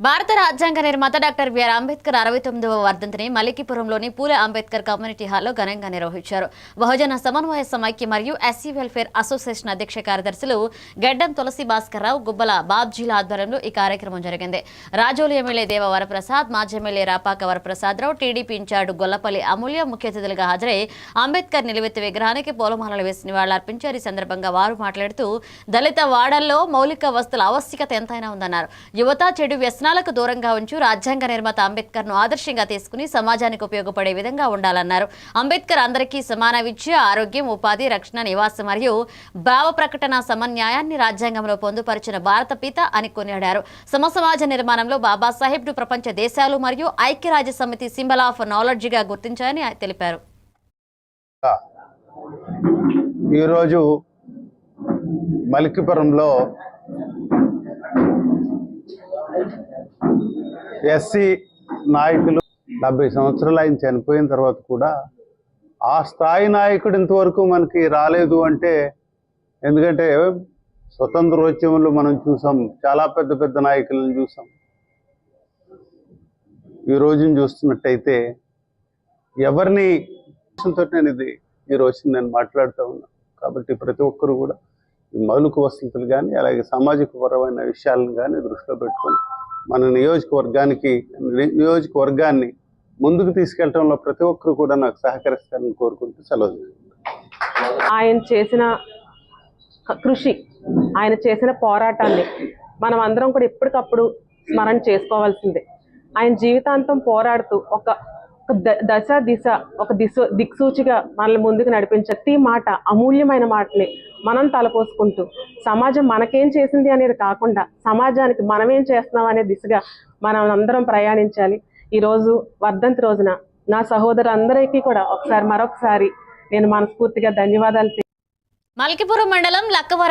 భారత రాజ్యాంగ నిర్మాత డాక్టర్ బిఆర్ అంబేద్కర్ 69వ వర్ధంతిని మలికిపురంలోని పూలే అంబేద్కర్ కమ్యూనిటీ హాల్లో ఘనంగా నిర్వహించారు. బహుజన సమన్వయ సమైక్య మరియు ఎస్సీ వెల్ఫేర్ అసోసియేషన్ అధ్యక్ష కార్యదర్శులు గెడ్డం తులసి భాస్కర్రావు, గుబ్బల బాబ్జీల ఆధ్వర్యంలో ఈ కార్యక్రమం జరిగింది. రాజోలు ఎమ్మెల్యే దేవ వరప్రసాద్, మాజీ ఎమ్మెల్యే రాపాక వరప్రసాదరావు, టీడీపీ ఇన్ఛార్డు గొల్లపల్లి అమూల్య ముఖ్య అతిథులుగా హాజరై అంబేద్కర్ నిలువెత్తి విగ్రహానికి పూలమాలలు వేసి నివాళులర్పించారు. ఈ సందర్భంగా వారు మాట్లాడుతూ దళిత వాడల్లో మౌలిక వస్తువుల ఆవశ్యకత ఎంతైనా ఉందన్నారు. యువత చెడు వ్యసనాలకు దూరంగా ఉంచు రాజ్యాంగ నిర్మాత అంబేద్కర్ ను ఆదర్శంగా తీసుకుని సమాజానికి ఉపయోగపడే విధంగా ఉండాలన్నారు. అంబేద్కర్ అందరికీ సమాన విద్య, ఆరోగ్యం, ఉపాధి, రక్షణ, నివాసం మరియు భావ ప్రకటన సమన్యాయాన్ని రాజ్యాంగంలో పొందుపరిచిన భారత పిత అని కొనియాడారు. సమాజ నిర్మాణంలో బాబాసాహెబ్ ను ప్రపంచ దేశాలు మరియు ఐక్యరాజ్య సమితి సింబల్ ఆఫ్ నాలెడ్జ్ గా గుర్తించారని తెలిపారు. ఈరోజు మలికిపురంలో ఎస్సీ నాయకులు 70 సంవత్సరాలు ఆయన చనిపోయిన తర్వాత కూడా ఆ స్థాయి నాయకుడు ఇంతవరకు మనకి రాలేదు అంటే, ఎందుకంటే స్వతంత్రోద్యమంలో మనం చూసాం, చాలా పెద్ద పెద్ద నాయకులను చూసాం. ఈ రోజున చూస్తున్నట్టయితే ఎవరిని నేను ఈ రోజు నేను మాట్లాడుతూ ఉన్నాను. కాబట్టి ప్రతి ఒక్కరు కూడా ఈ మౌలిక వసతులు కానీ అలాగే సామాజిక పరమైన విషయాలను కానీ దృష్టిలో పెట్టుకొని మన నియోజకవర్గాన్ని ముందుకు తీసుకెళ్లడంలో ప్రతి ఒక్కరు కూడా నాకు సహకరిస్తారని కోరుకుంటూ సెలవు. ఆయన చేసిన కృషి, ఆయన చేసిన పోరాటాన్ని మనం అందరం కూడా ఎప్పటికప్పుడు స్మరణ చేసుకోవాల్సిందే. ఆయన జీవితాంతం పోరాడుతూ ఒక దిక్సూచిగా మనల్ని ముందుకు నడిపించే ప్రతి మాట, అమూల్యమైన మాటని మనం తలపోసుకుంటూ సమాజం మనకేం చేసింది అనేది కాకుండా సమాజానికి మనమేం చేస్తున్నాం అనే దిశగా మనం అందరం ప్రయాణించాలి. ఈరోజు వర్ధంతి రోజున నా సహోదరులందరికీ కూడా మరొకసారి నేను మనస్ఫూర్తిగా ధన్యవాదాలు. మల్కిపురం మండలం లక్కవరం